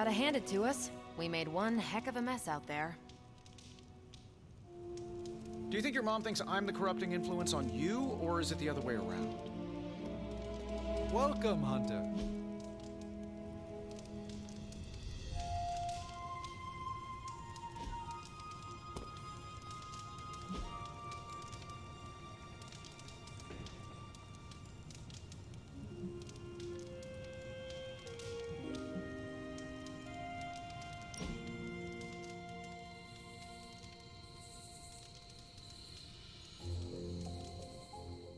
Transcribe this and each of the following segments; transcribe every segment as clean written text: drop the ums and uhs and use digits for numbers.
Gotta hand it to us. We made one heck of a mess out there. Do you think your mom thinks I'm the corrupting influence on you, or is it the other way around? Welcome, Hunter.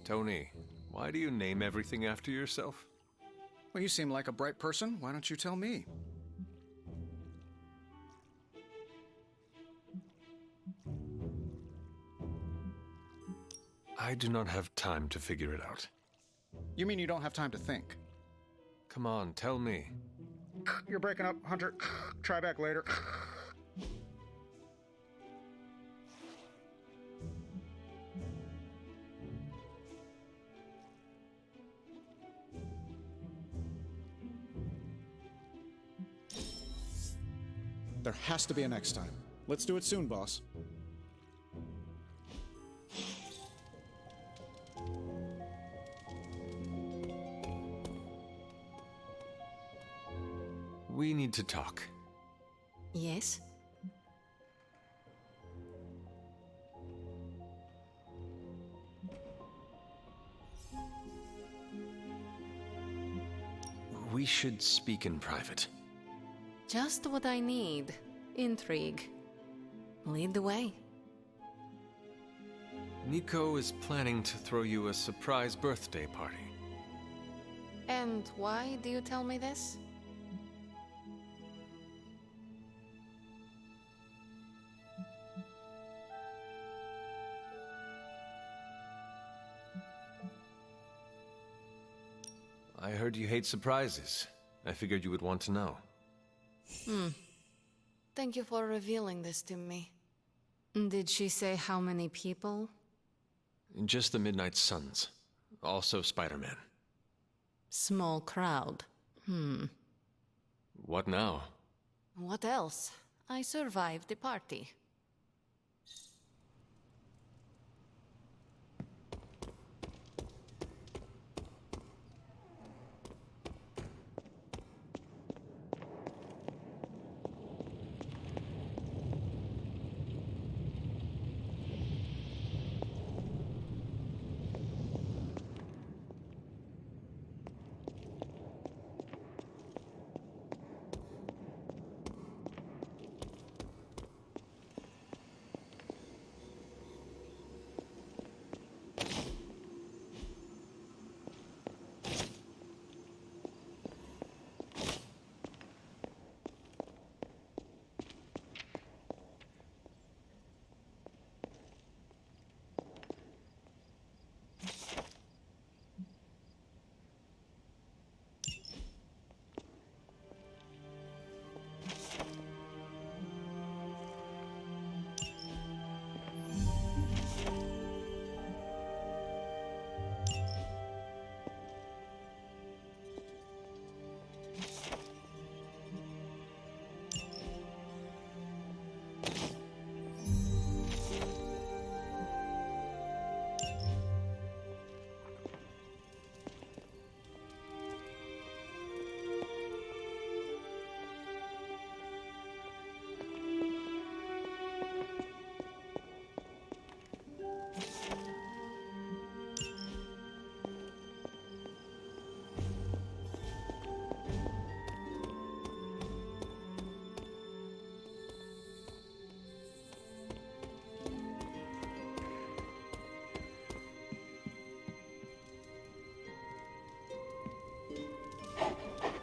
Tony, why do you name everything after yourself? Well, you seem like a bright person. Why don't you tell me? I do not have time to figure it out. You mean you don't have time to think? Come on, tell me. You're breaking up, Hunter. Try back later. There has to be a next time. Let's do it soon, boss. We need to talk. Yes? We should speak in private. Just what I need. Intrigue. Lead the way. Nico is planning to throw you a surprise birthday party. And why do you tell me this? I heard you hate surprises. I figured you would want to know. Thank you for revealing this to me. Did she say how many people? Just the Midnight Suns. Also Spider-Man. Small crowd. What now? What else? I survived the party.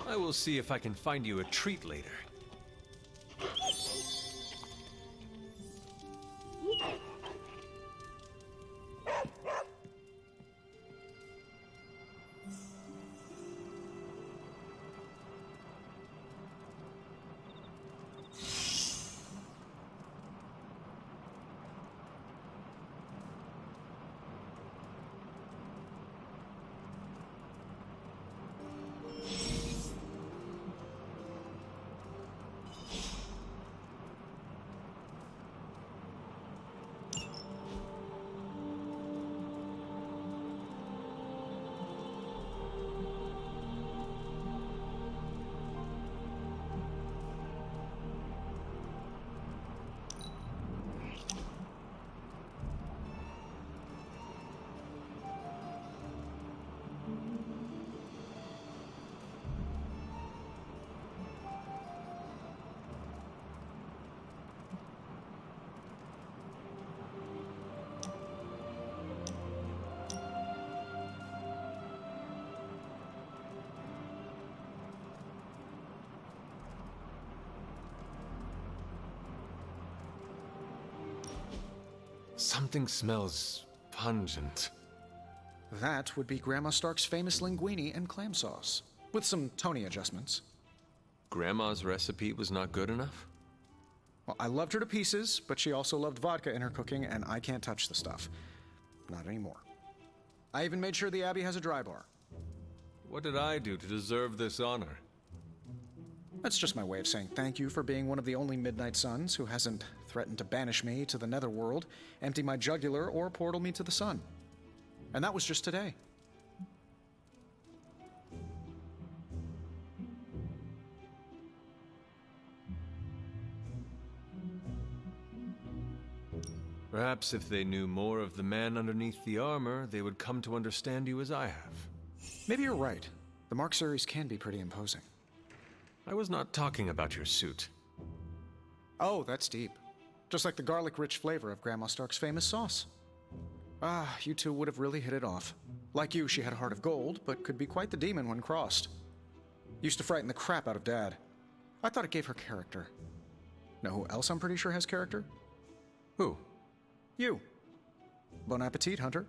I will see if I can find you a treat later. Something smells pungent. That would be Grandma Stark's famous linguine and clam sauce, with some Tony adjustments. Grandma's recipe was not good enough? Well, I loved her to pieces, but she also loved vodka in her cooking, and I can't touch the stuff. Not anymore. I even made sure the Abbey has a dry bar. What did I do to deserve this honor? That's just my way of saying thank you for being one of the only Midnight Suns who hasn't threatened to banish me to the Netherworld, empty my jugular, or portal me to the sun. And that was just today. Perhaps if they knew more of the man underneath the armor, they would come to understand you as I have. Maybe you're right. The Mark series can be pretty imposing. I was not talking about your suit. Oh, that's deep. Just like the garlic-rich flavor of Grandma Stark's famous sauce. Ah, you two would have really hit it off. Like you, she had a heart of gold, but could be quite the demon when crossed. Used to frighten the crap out of Dad. I thought it gave her character. Know who else I'm pretty sure has character? Who? You. Bon appetit, Hunter.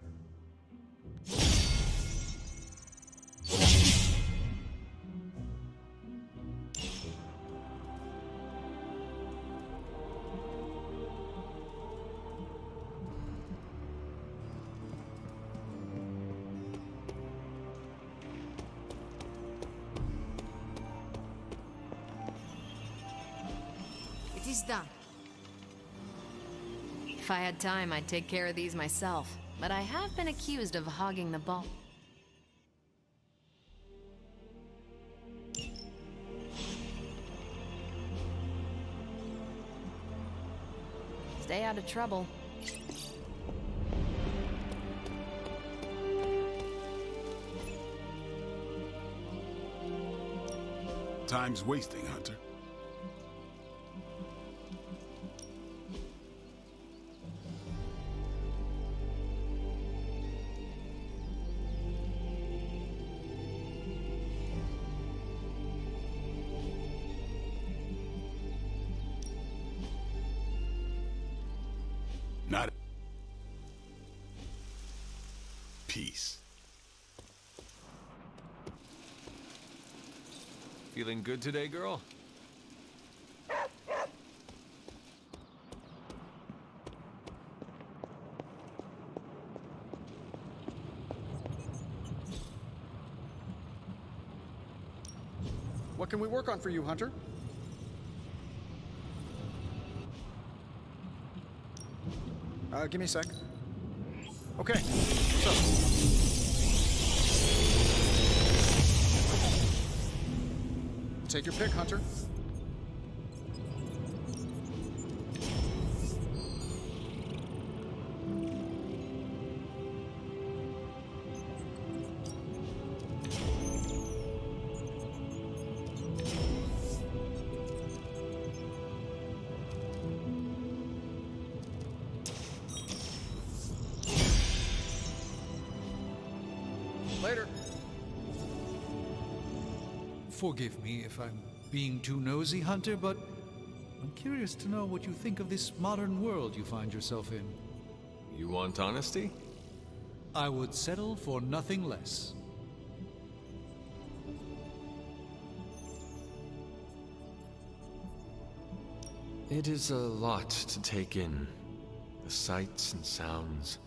It is done. If I had time, I'd take care of these myself, but I have been accused of hogging the ball. Stay out of trouble. Time's wasting, Hunter. Not peace. Feeling good today, girl? What can we work on for you, Hunter? Give me a sec. Okay, so... take your pick, Hunter. Later. Forgive me if I'm being too nosy, Hunter, but I'm curious to know what you think of this modern world you find yourself in. You want honesty? I would settle for nothing less. It is a lot to take in. The sights and sounds.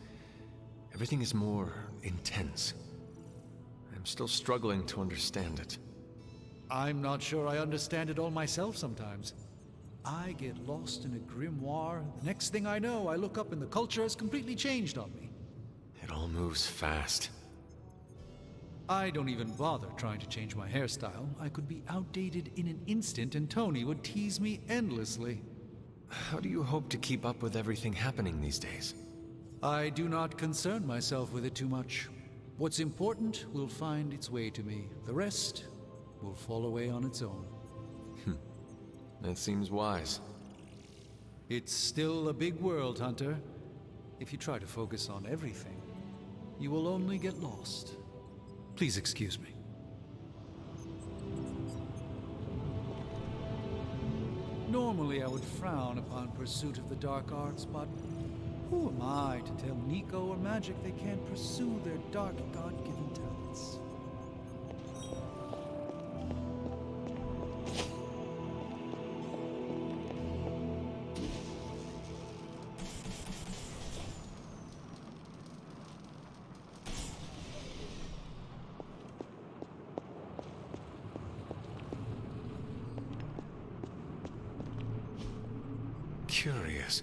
Everything is more intense. I'm still struggling to understand it. I'm not sure I understand it all myself sometimes. I get lost in a grimoire. The next thing I know, I look up and the culture has completely changed on me. It all moves fast. I don't even bother trying to change my hairstyle. I could be outdated in an instant and Tony would tease me endlessly. How do you hope to keep up with everything happening these days? I do not concern myself with it too much. What's important will find its way to me. The rest will fall away on its own. That seems wise. It's still a big world, Hunter. If you try to focus on everything, you will only get lost. Please excuse me. Normally I would frown upon pursuit of the dark arts, but Who am I to tell Nico or Magic they can't pursue their dark God-given talents? Curious.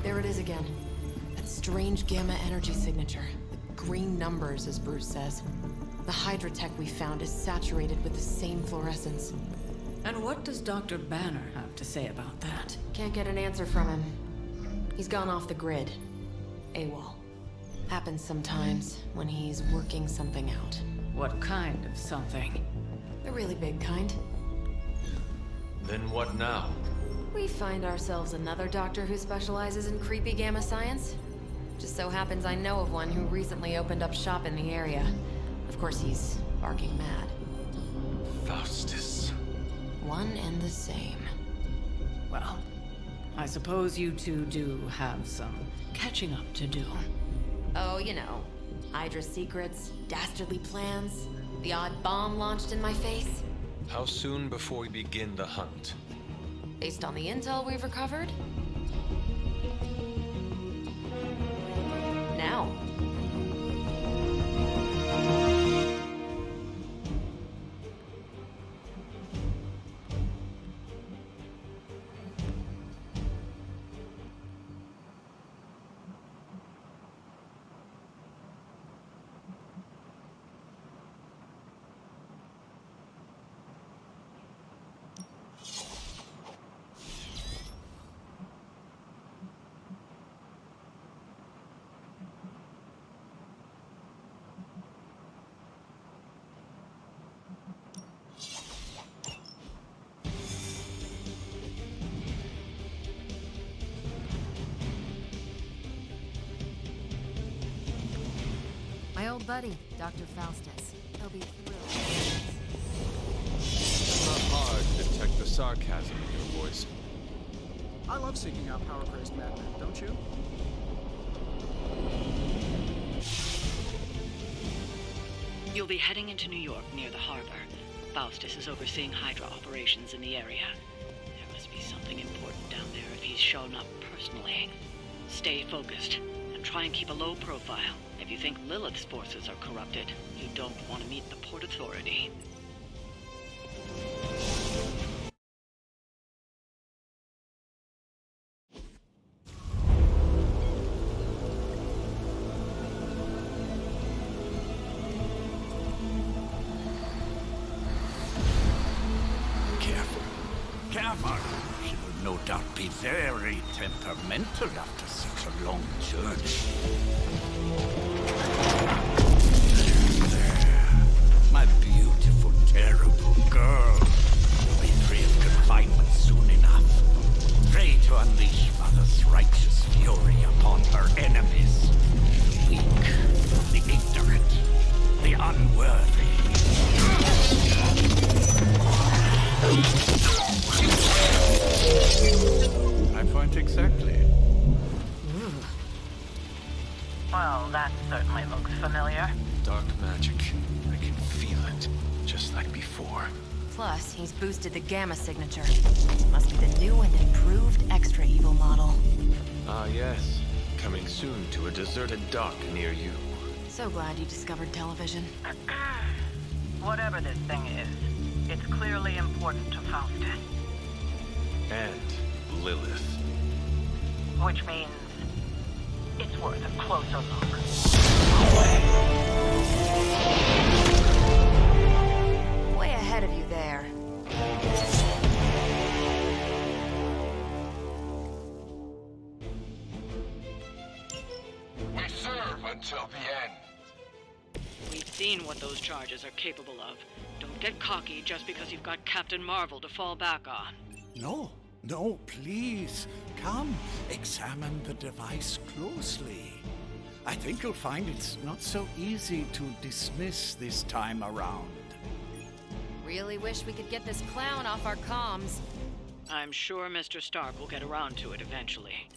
There it is again. That strange gamma energy signature. The green numbers, as Bruce says. The Hydra tech we found is saturated with the same fluorescence. And what does Dr. Banner have to say about that? Can't get an answer from him. He's gone off the grid. AWOL. Happens sometimes when he's working something out. What kind of something? The really big kind. Then what now? We find ourselves another doctor who specializes in creepy gamma science. Just so happens I know of one who recently opened up shop in the area. Of course, he's barking mad. Faustus. One and the same. Well, I suppose you two do have some catching up to do. Oh, you know. Hydra secrets, dastardly plans, the odd bomb launched in my face. How soon before we begin the hunt? Based on the intel we've recovered? Now. My old buddy, Dr. Faustus. He'll be thrilled. It's not hard to detect the sarcasm in your voice. I love seeking out power-crazed madmen, don't you? You'll be heading into New York near the harbor. Faustus is overseeing Hydra operations in the area. There must be something important down there if he's shown up personally. Stay focused and try and keep a low profile. If you think Lilith's forces are corrupted, you don't want to meet the Port Authority. Careful. She will no doubt be very temperamental after such a long journey. There. My beautiful, terrible girl. You'll be free of confinement soon enough. Pray to unleash Mother's righteous fury upon her enemies. The weak, the ignorant, the unworthy. I point exactly. Well, that certainly looks familiar. Dark magic. I can feel it, just like before. Plus, he's boosted the gamma signature. Must be the new and improved extra evil model. Ah, yes. Coming soon to a deserted dock near you. So glad you discovered television. Whatever this thing is, it's clearly important to Faustus. And Lilith. Which means it's worth a closer look. Way ahead of you there. seen what those charges are capable of. Don't get cocky just because you've got Captain Marvel to fall back on. No, please. Come, examine the device closely. I think you'll find it's not so easy to dismiss this time around. Really wish we could get this clown off our comms. I'm sure Mr. Stark will get around to it eventually.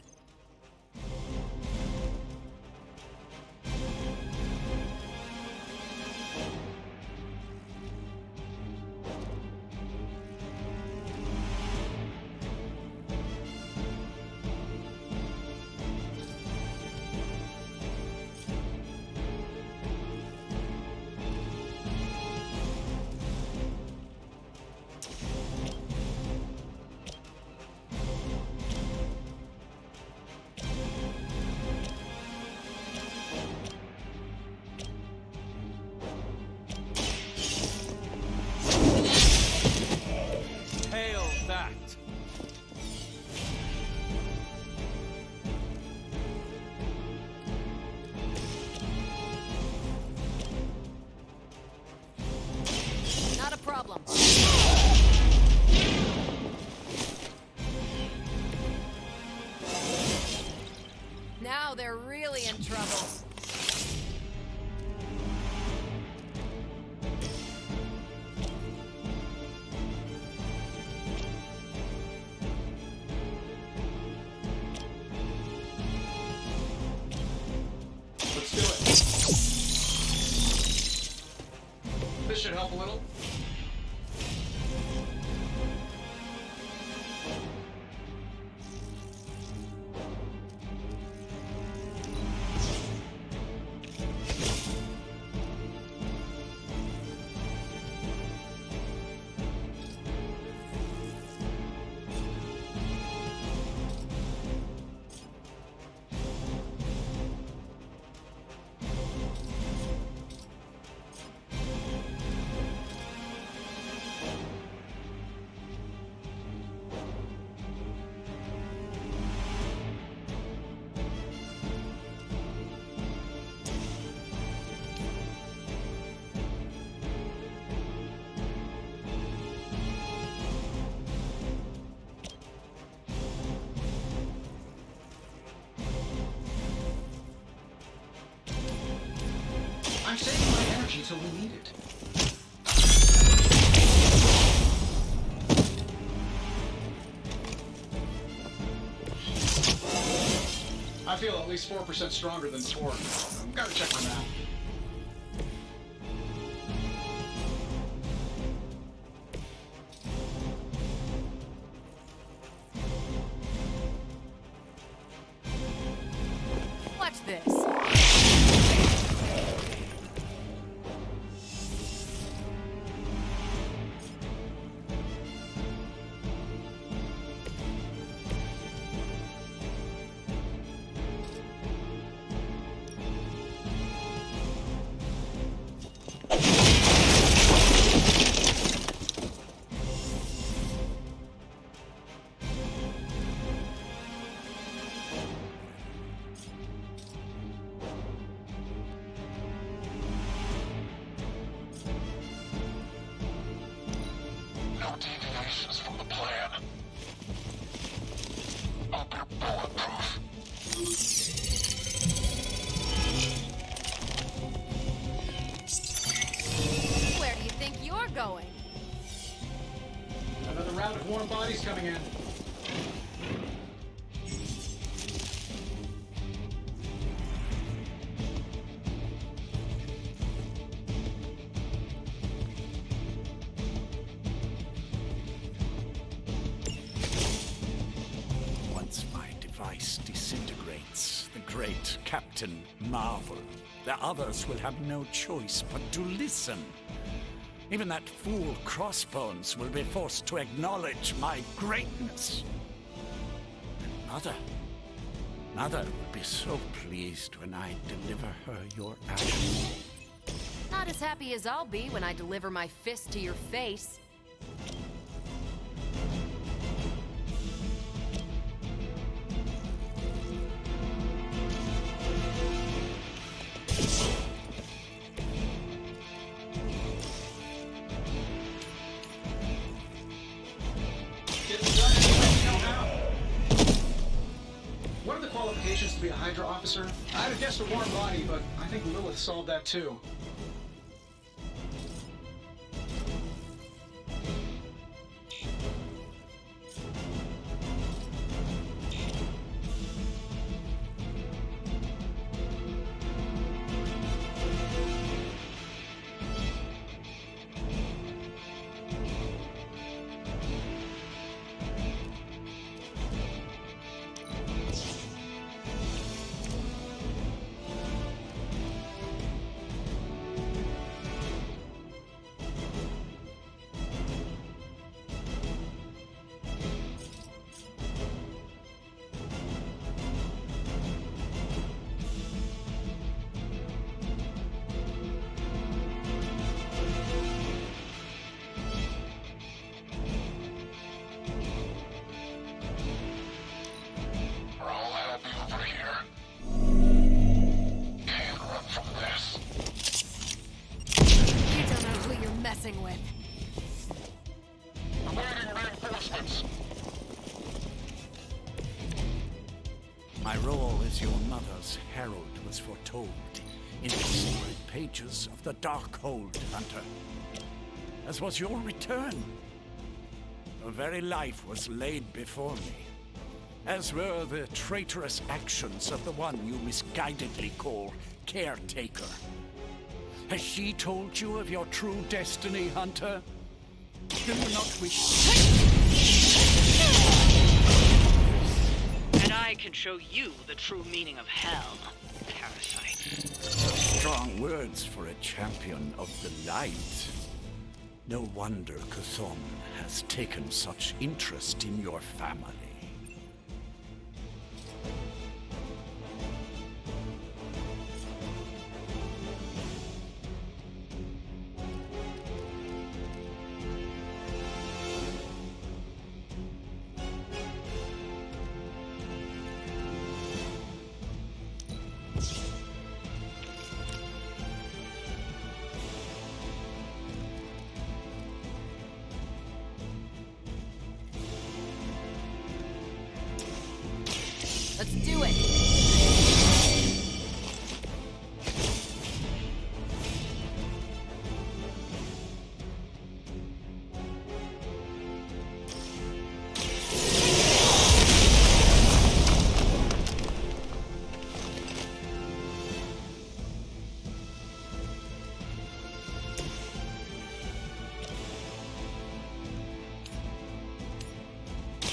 Hail that! Not a problem. Now they're really in trouble. Let's do it. This should help a little. I'm saving my energy till we need it. I feel at least 4% stronger than Thor. Gotta check my math. Watch this. No deviations from the plan. I'll be bulletproof. Where do you think you're going? Another round of warm bodies coming in. Once my device disintegrates, the great Captain Marvel, the others will have no choice but to listen. Even that fool Crossbones will be forced to acknowledge my greatness. And Mother will be so pleased when I deliver her your ashes. Not as happy as I'll be when I deliver my fist to your face. be a Hydra officer? I'd have guessed a warm body, but I think Lilith solved that too. We're all happy over here. Can't run from this. You don't know who you're messing with. Awaiting reinforcements. My role as your mother's herald was foretold in the secret pages of the Darkhold, Hunter. As was your return. Your very life was laid before me, as were the traitorous actions of the one you misguidedly call Caretaker. Has she told you of your true destiny, Hunter? Do you not wish... And I can show you the true meaning of hell, parasite. Strong words for a champion of the light. No wonder Chthon has taken such interest in your family. Let's do it!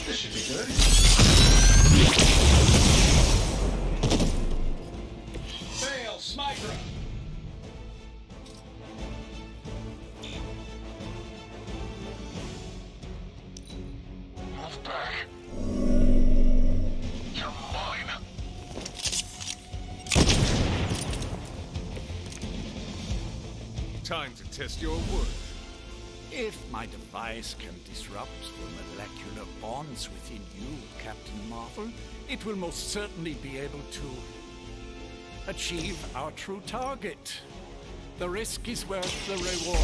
This should be good. Fail, Smycra! Move back. You're mine. Time to test your worth. If my device can disrupt the molecular bonds within you, Captain Marvel, it will most certainly be able to achieve our true target. The risk is worth the reward.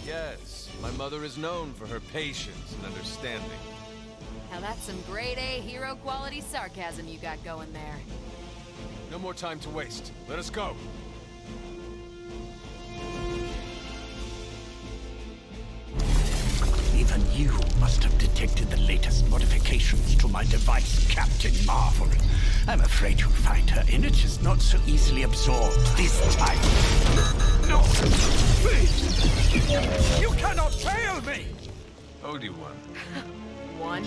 Yes, my mother is known for her patience and understanding. Now that's some grade A hero quality sarcasm you got going there. No more time to waste. Let us go. Even you must have detected the latest modifications to my device, Captain Marvel. I'm afraid you'll find her energy is not so easily absorbed this time. No! Please! You cannot fail me! Owed you one. One?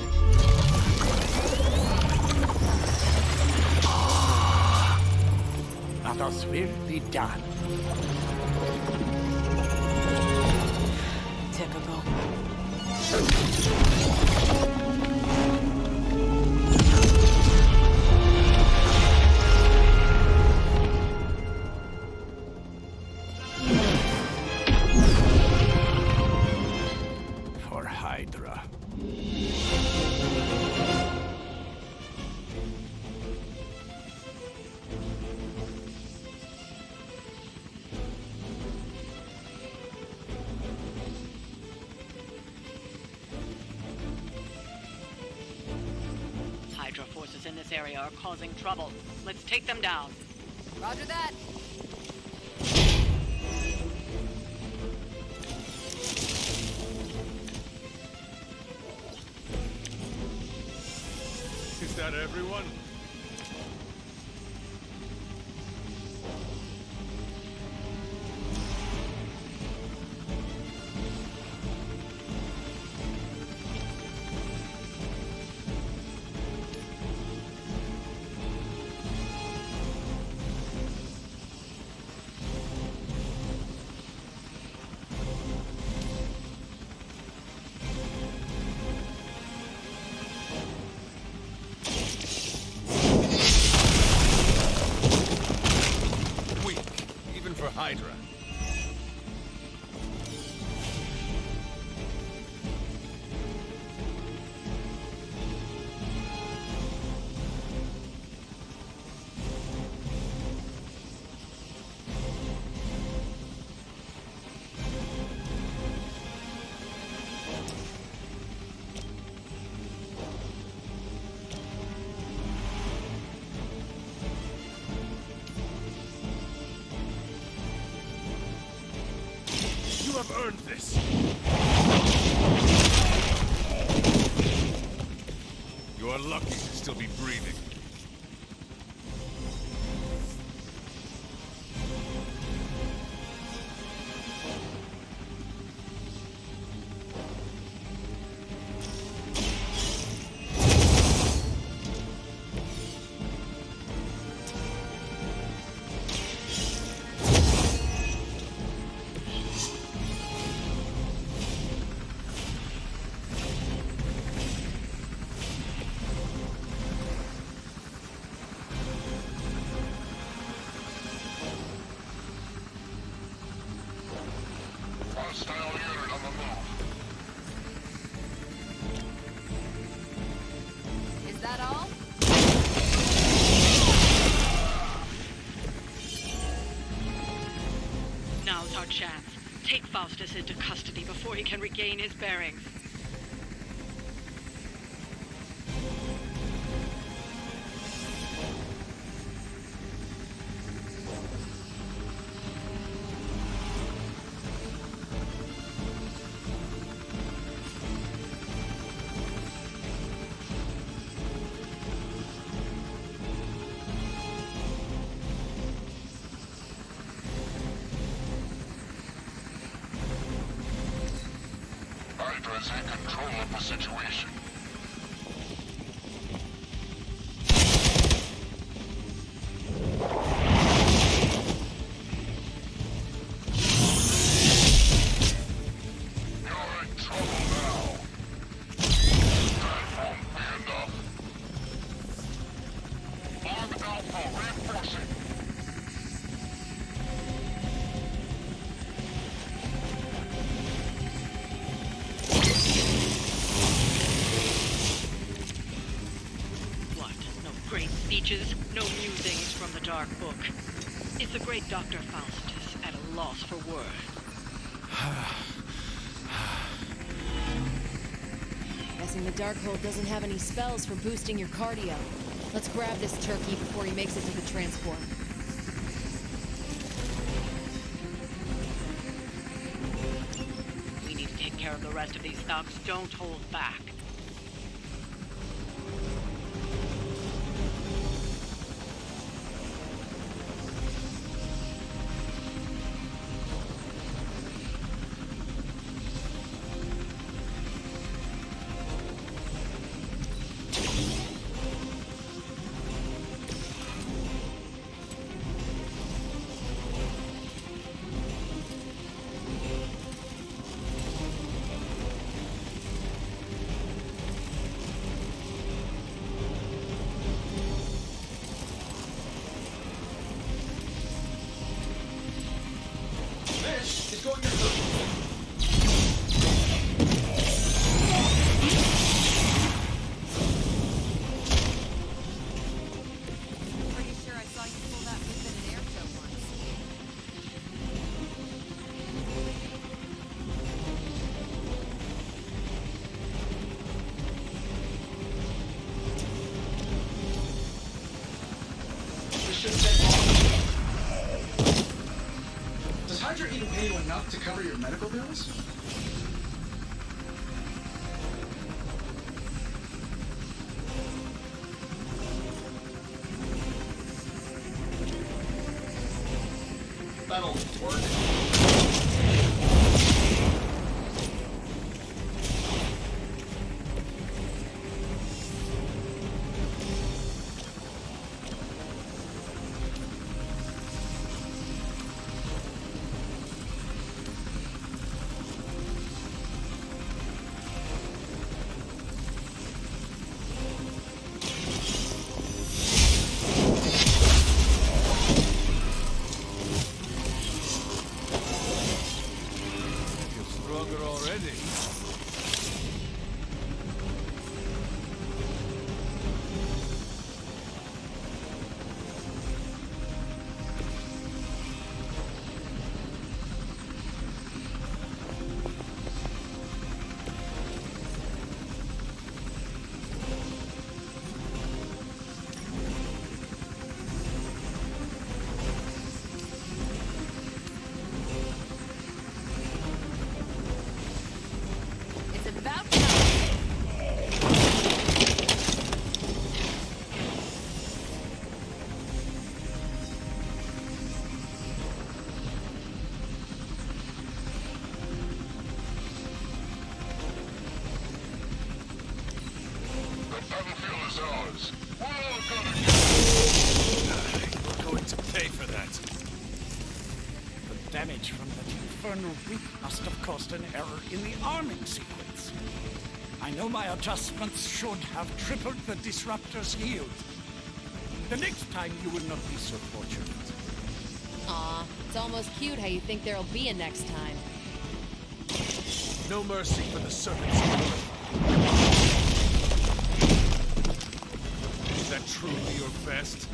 Others will be done. Typical. For Hydra. this area are causing trouble. Let's take them down. Roger that. Is that everyone? Hydra. You have earned this. You are lucky to still be breathing. Hostile unit on the move. Is that all? Now's our chance. Take Faustus into custody before he can regain his bearings. Hydra is in control of the situation. You're in trouble now. That won't be enough. Arm Alpha reinforcing. Great speeches, no musings from the Dark Book. It's the great Dr. Faustus at a loss for words. Guessing the Darkhold doesn't have any spells for boosting your cardio. Let's grab this turkey before he makes it to the transport. We need to take care of the rest of these thugs. Don't hold back. Hydra even pay you enough to cover your medical bills? That'll work. Damage from that infernal week must have caused an error in the arming sequence. I know my adjustments should have tripled the disruptor's yield. The next time you will not be so fortunate. Aw, it's almost cute how you think there'll be a next time. No mercy for the servants of Lilith. Is that truly your best?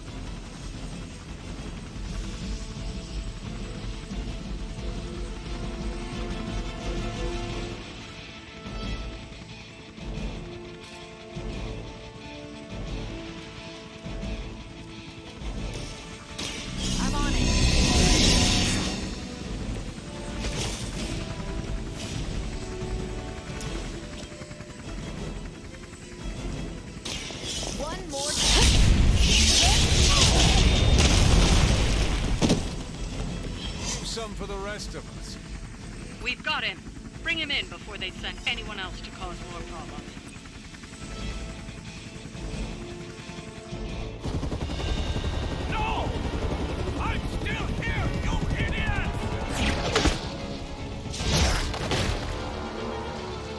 Some for the rest of us. We've got him. Bring him in before they send anyone else to cause more problems. No! I'm still here, you idiots!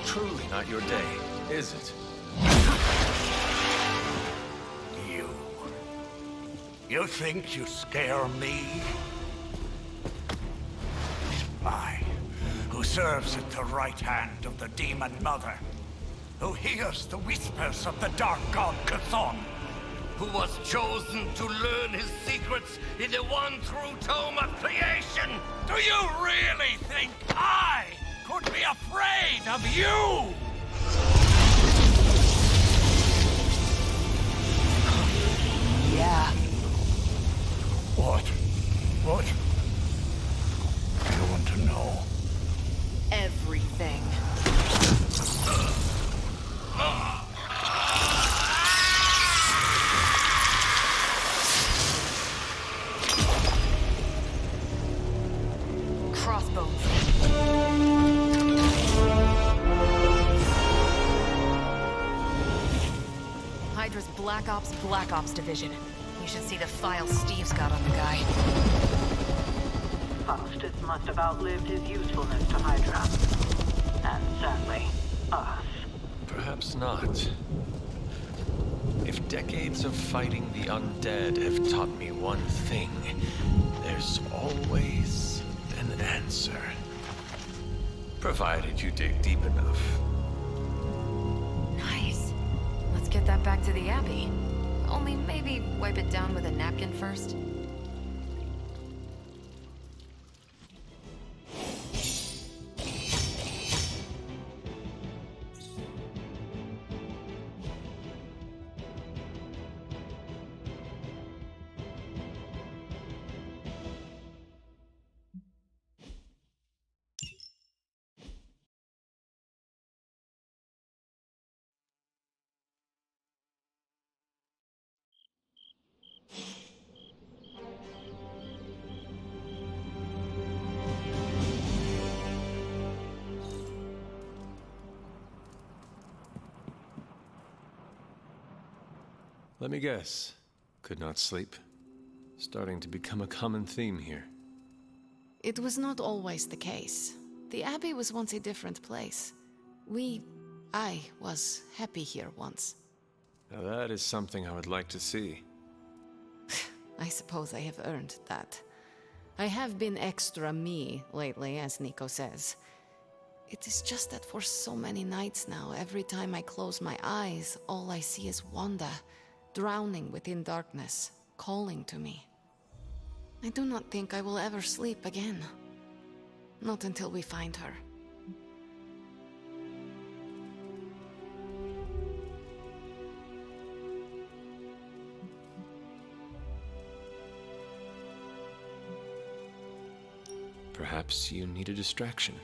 Truly not your day, is it? You think you scare me? I, who serves at the right hand of the Demon Mother, who hears the whispers of the Dark God Chthon, who was chosen to learn his secrets in the one true tome of creation. Do you really think I could be afraid of you? Yeah. What? You want to know? Everything. Crossbones. Hydra's Black Ops Division. You should see the file Steve's got on the guy. Faustus must have outlived his usefulness to Hydra. And sadly, us. Perhaps not. If decades of fighting the undead have taught me one thing, there's always an answer. Provided you dig deep enough. Nice. Let's get that back to the Abbey. Only maybe wipe it down with a napkin first. Let me guess. Could not sleep. Starting to become a common theme here. It was not always the case. The Abbey was once a different place. I was happy here once. Now that is something I would like to see. I suppose I have earned that. I have been extra me lately, as Nico says. It is just that for so many nights now, every time I close my eyes, all I see is Wanda, drowning within darkness, calling to me. I do not think I will ever sleep again. Not until we find her. Perhaps you need a distraction.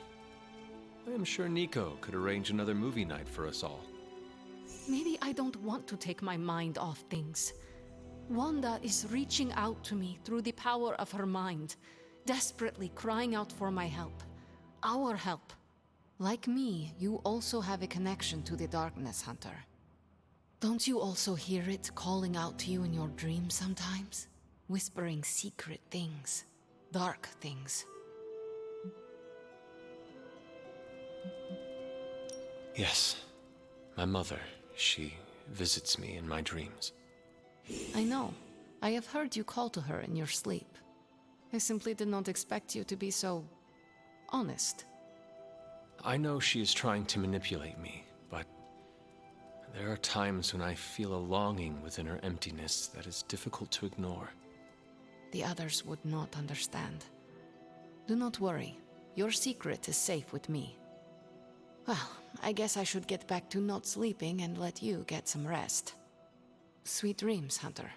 I am sure Nico could arrange another movie night for us all. Maybe I don't want to take my mind off things. Wanda is reaching out to me through the power of her mind, desperately crying out for my help. Our help. Like me, you also have a connection to the darkness, Hunter. Don't you also hear it calling out to you in your dreams sometimes? Whispering secret things, dark things. Yes. My mother, she visits me in my dreams. I know. I have heard you call to her in your sleep. I simply did not expect you to be so honest. I know she is trying to manipulate me, but there are times when I feel a longing within her emptiness that is difficult to ignore. The others would not understand. Do not worry. Your secret is safe with me. Well, I guess I should get back to not sleeping and let you get some rest. Sweet dreams, Hunter.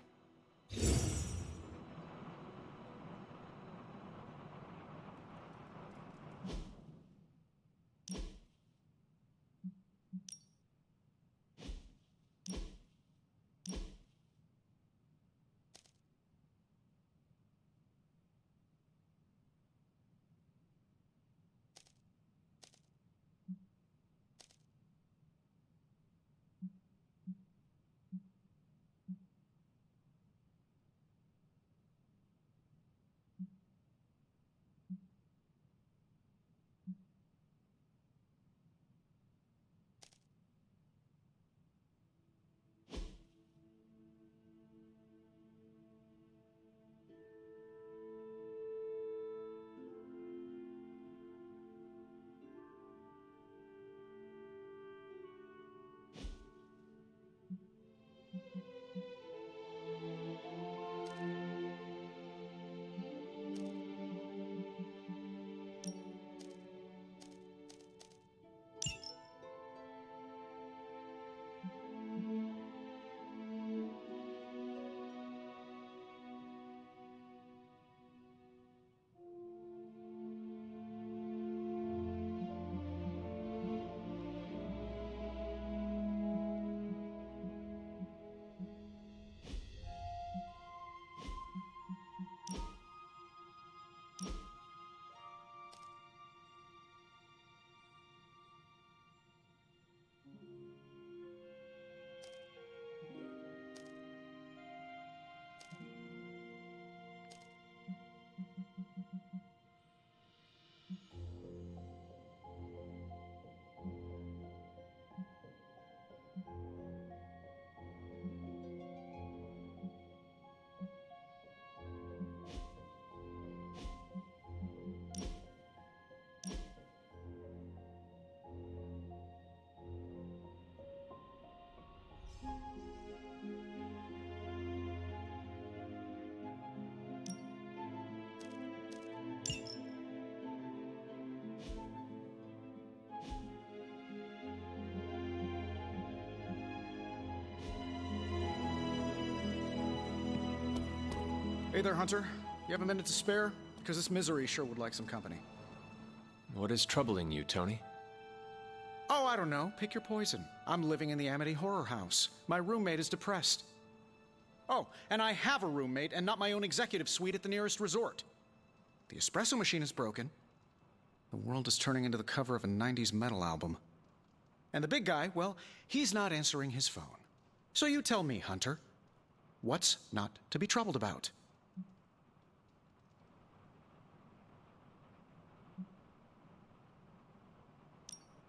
Hey there, Hunter. You have a minute to spare? Because this misery sure would like some company. What is troubling you, Tony? Oh, I don't know. Pick your poison. I'm living in the Amity Horror House. My roommate is depressed. Oh, and I have a roommate and not my own executive suite at the nearest resort. The espresso machine is broken. The world is turning into the cover of a 90s metal album. And the big guy, well, he's not answering his phone. So you tell me, Hunter, What's not to be troubled about?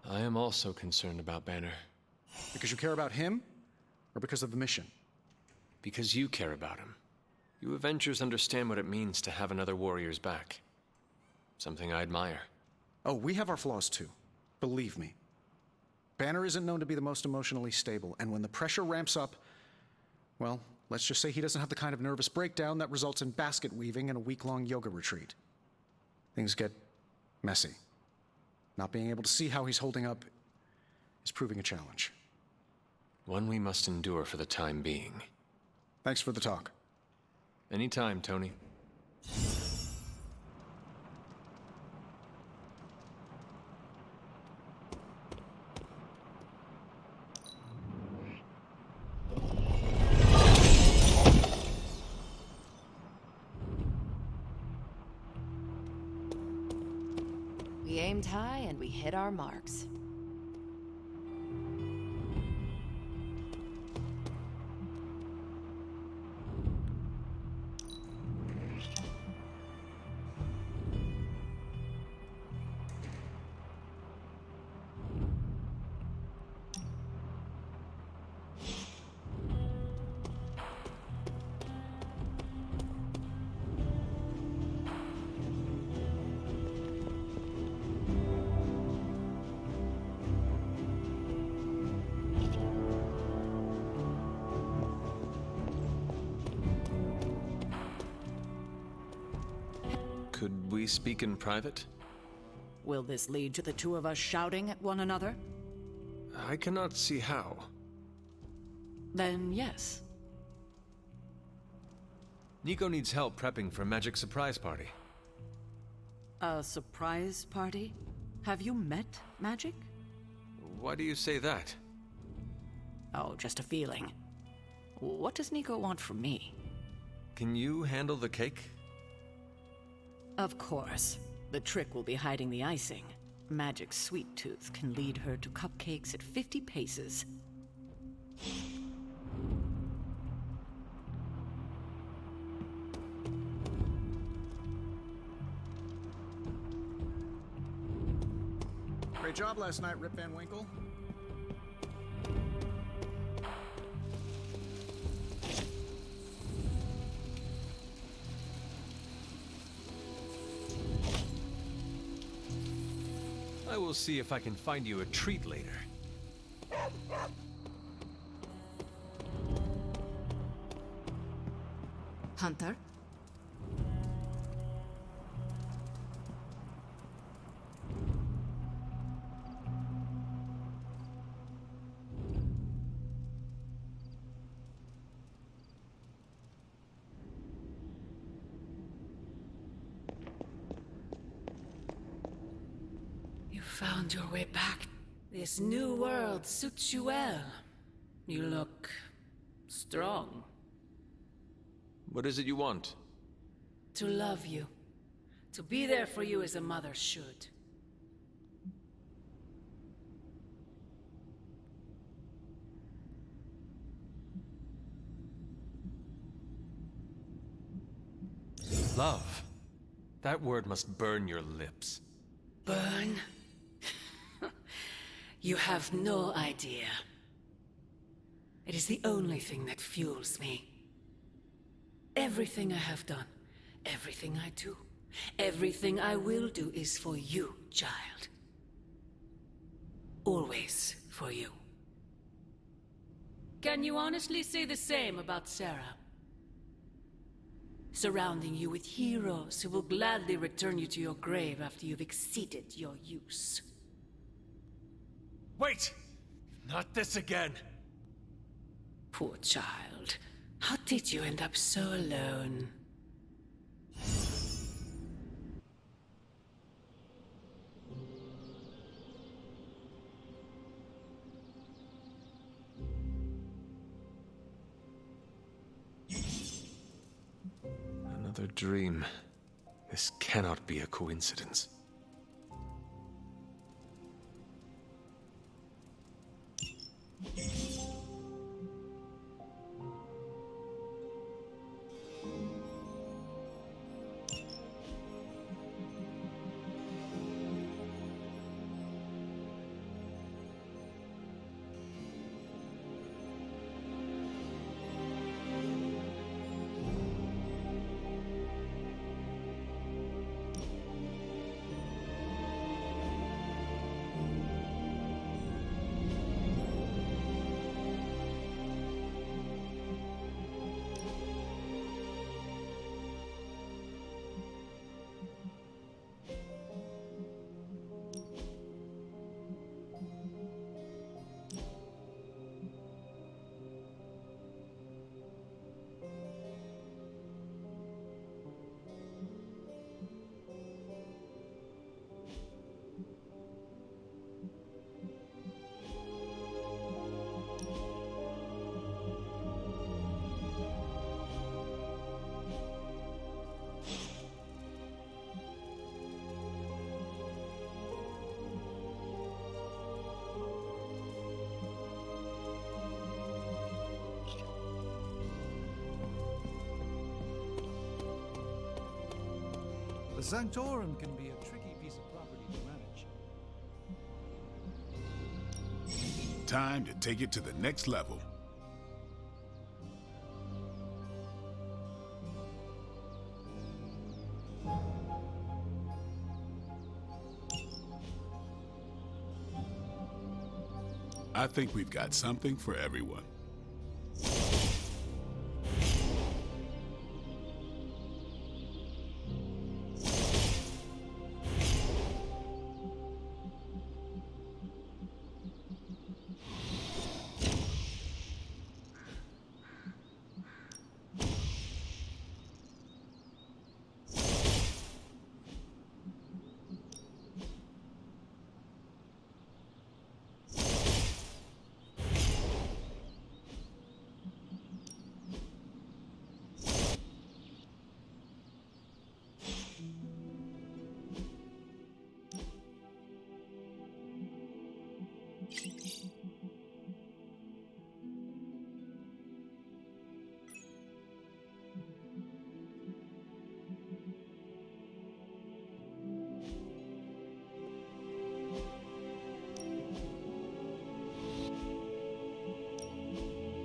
I am also concerned about Banner. Because you care about him, or because of the mission? Because you care about him. You Avengers understand what it means to have another warrior's back. Something I admire. Oh, we have our flaws too. Believe me. Banner isn't known to be the most emotionally stable, and when the pressure ramps up, well, let's just say he doesn't have the kind of nervous breakdown that results in basket weaving and a week-long yoga retreat. Things get messy. Not being able to see how he's holding up is proving a challenge. One we must endure for the time being. Thanks for the talk. Anytime, Tony. We aimed high and we hit our marks. Could we speak in private? Will this lead to the two of us shouting at one another? I cannot see how. Then yes. Nico needs help prepping for a magic surprise party. A surprise party? Have you met Magic? Why do you say that? Oh, just a feeling. What does Nico want from me? Can you handle the cake? Of course. The trick will be hiding the icing. Magic's sweet tooth can lead her to cupcakes at 50 paces. Great job last night, Rip Van Winkle. I will see if I can find you a treat later. Hunter? Found your way back. This new world suits you well. You look strong. What is it you want? To love you. To be there for you as a mother should. Love. That word must burn your lips. Burn? You have no idea. It is the only thing that fuels me. Everything I have done, everything I do, everything I will do is for you, child. Always for you. Can you honestly say the same about Sarah? Surrounding you with heroes who will gladly return you to your grave after you've exceeded your use. Wait! Not this again! Poor child. How did you end up so alone? Another dream. This cannot be a coincidence. Sanctorum can be a tricky piece of property to manage. Time to take it to the next level. I think we've got something for everyone.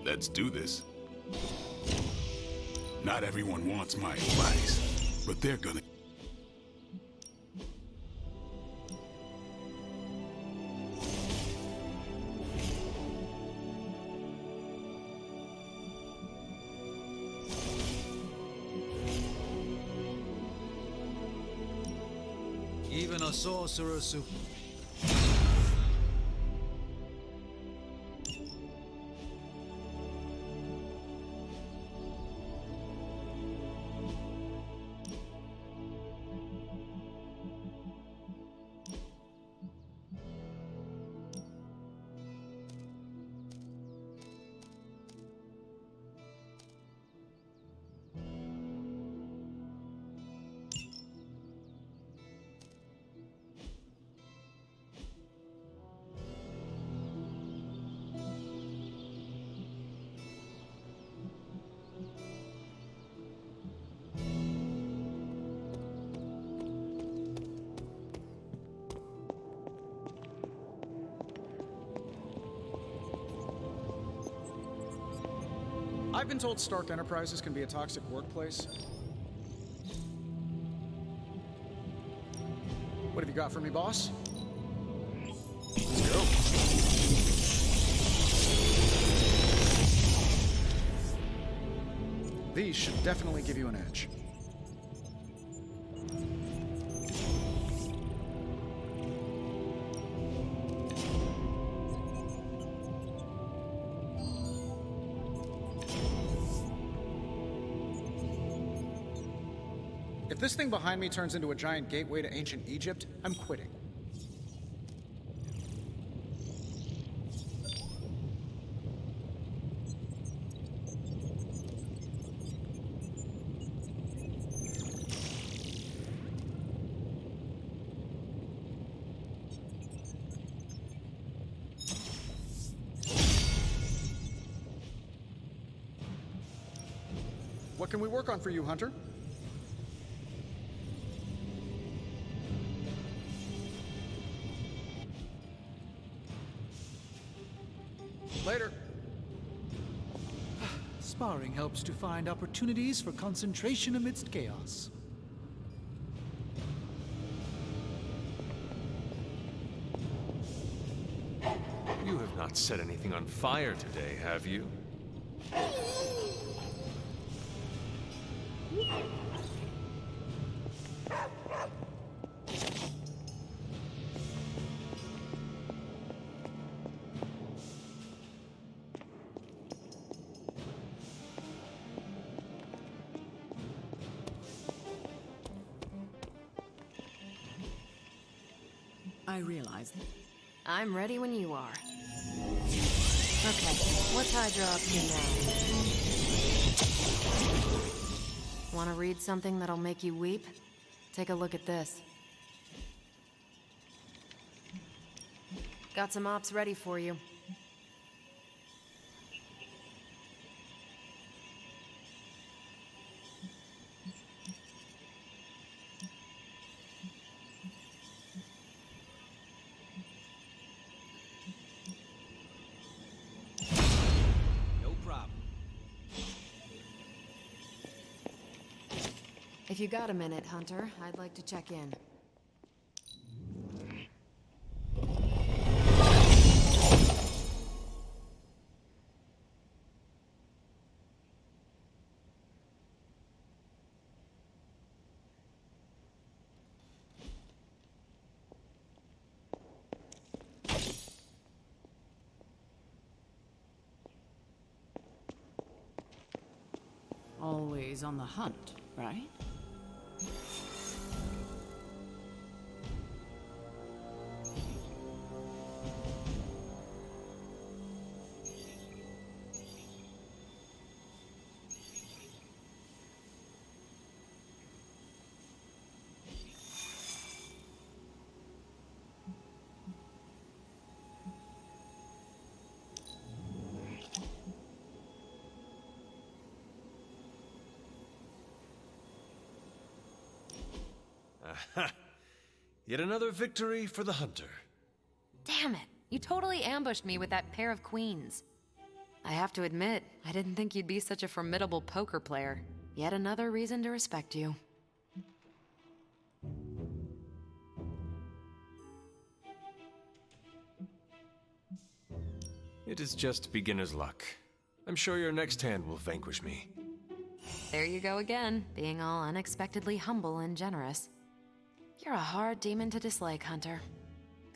Let's do this. Not everyone wants my advice, but they're gonna. Even a sorcerer suit. I've been told Stark Enterprises can be a toxic workplace. What have you got for me, boss? Let's go. These should definitely give you an edge. If this thing behind me turns into a giant gateway to ancient Egypt, I'm quitting. What can we work on for you, Hunter? Later. Sparring helps to find opportunities for concentration amidst chaos. You have not set anything on fire today, have you? I realize it. I'm ready when you are. Okay, what's Hydra up to now? Want to read something that'll make you weep? Take a look at this. Got some ops ready for you. If you got a minute, Hunter, I'd like to check in. Always on the hunt, right? Aha! Yet another victory for the hunter. Damn it! You totally ambushed me with that pair of queens. I have to admit, I didn't think you'd be such a formidable poker player. Yet another reason to respect you. It is just beginner's luck. I'm sure your next hand will vanquish me. There you go again, being all unexpectedly humble and generous. You're a hard demon to dislike, Hunter.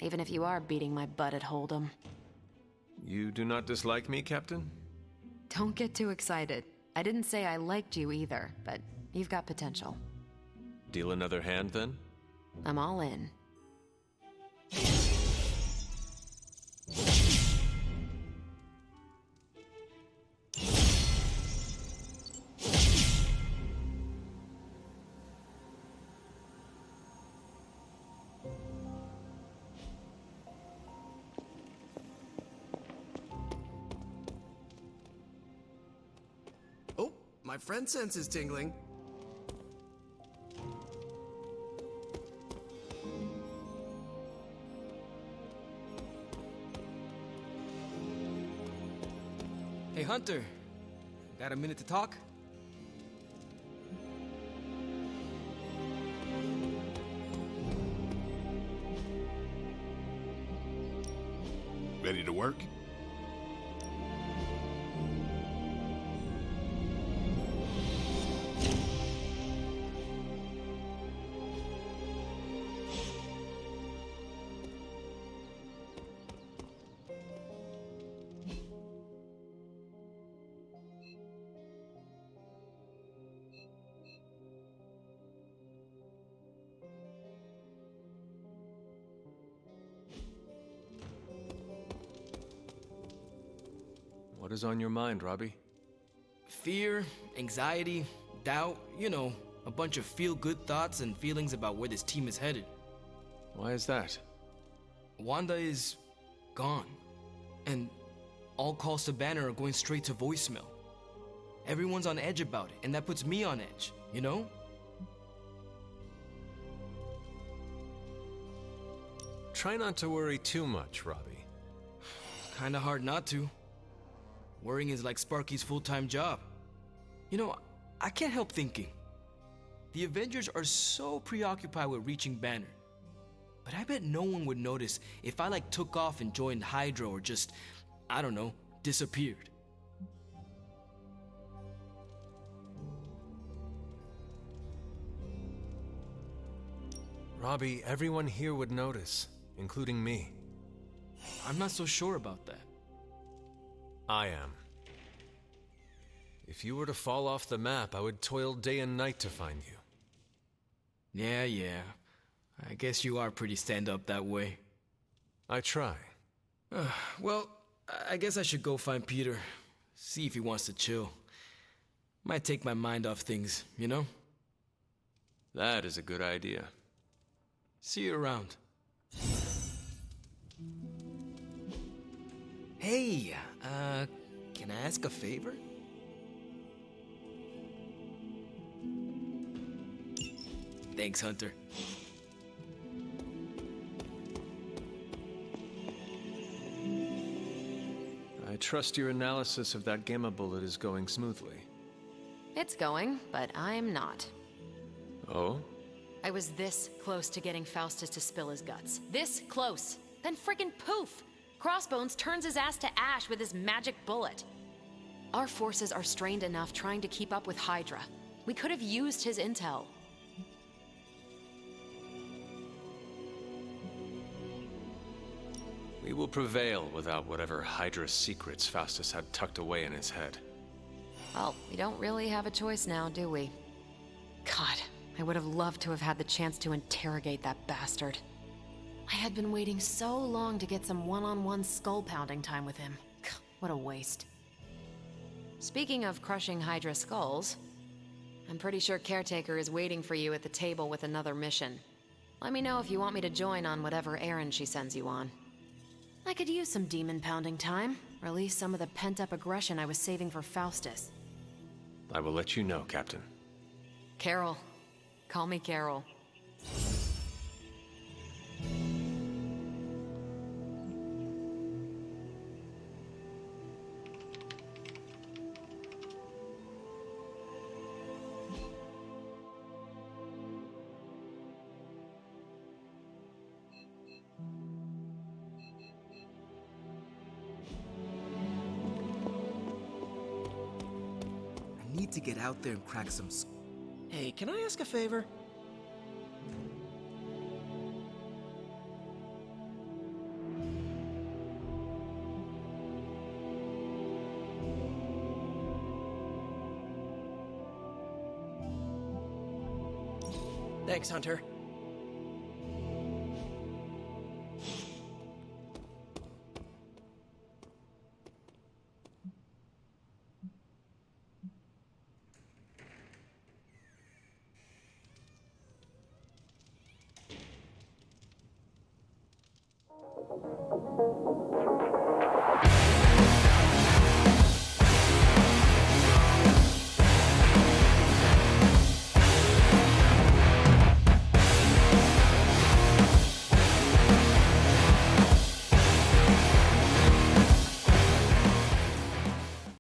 Even if you are beating my butt at Hold'em. You do not dislike me, Captain? Don't get too excited. I didn't say I liked you either, but you've got potential. Deal another hand, then? I'm all in. My friend sense is tingling. Hey, Hunter. Got a minute to talk? Ready to work? What is on your mind, Robbie? Fear, anxiety, doubt, you know, a bunch of feel-good thoughts and feelings about where this team is headed. Why is that? Wanda is gone. And all calls to Banner are going straight to voicemail. Everyone's on edge about it, and that puts me on edge, you know? Try not to worry too much, Robbie. Kinda hard not to. Worrying is like Sparky's full-time job. You know, I can't help thinking. The Avengers are so preoccupied with reaching Banner. But I bet no one would notice if I took off and joined Hydra or just, I don't know, disappeared. Robbie, everyone here would notice, including me. I'm not so sure about that. I am. If you were to fall off the map, I would toil day and night to find you. Yeah. I guess you are pretty stand-up that way. I try. Well, I guess I should go find Peter. See if he wants to chill. Might take my mind off things, you know? That is a good idea. See you around. Hey, can I ask a favor? Thanks, Hunter. I trust your analysis of that gamma bullet is going smoothly. It's going, but I'm not. Oh? I was this close to getting Faustus to spill his guts. This close. Then friggin' poof! Crossbones turns his ass to ash with his magic bullet. Our forces are strained enough trying to keep up with Hydra. We could have used his intel. We will prevail without whatever Hydra secrets Faustus had tucked away in his head. Well, we don't really have a choice now, do we? God, I would have loved to have had the chance to interrogate that bastard. I had been waiting so long to get some one-on-one skull-pounding time with him. What a waste. Speaking of crushing Hydra skulls, I'm pretty sure Caretaker is waiting for you at the table with another mission. Let me know if you want me to join on whatever errand she sends you on. I could use some demon-pounding time. Release some of the pent-up aggression I was saving for Faustus. I will let you know, Captain. Carol. Call me Carol. I need to get out there and crack some. Hey, can I ask a favor? Thanks, Hunter.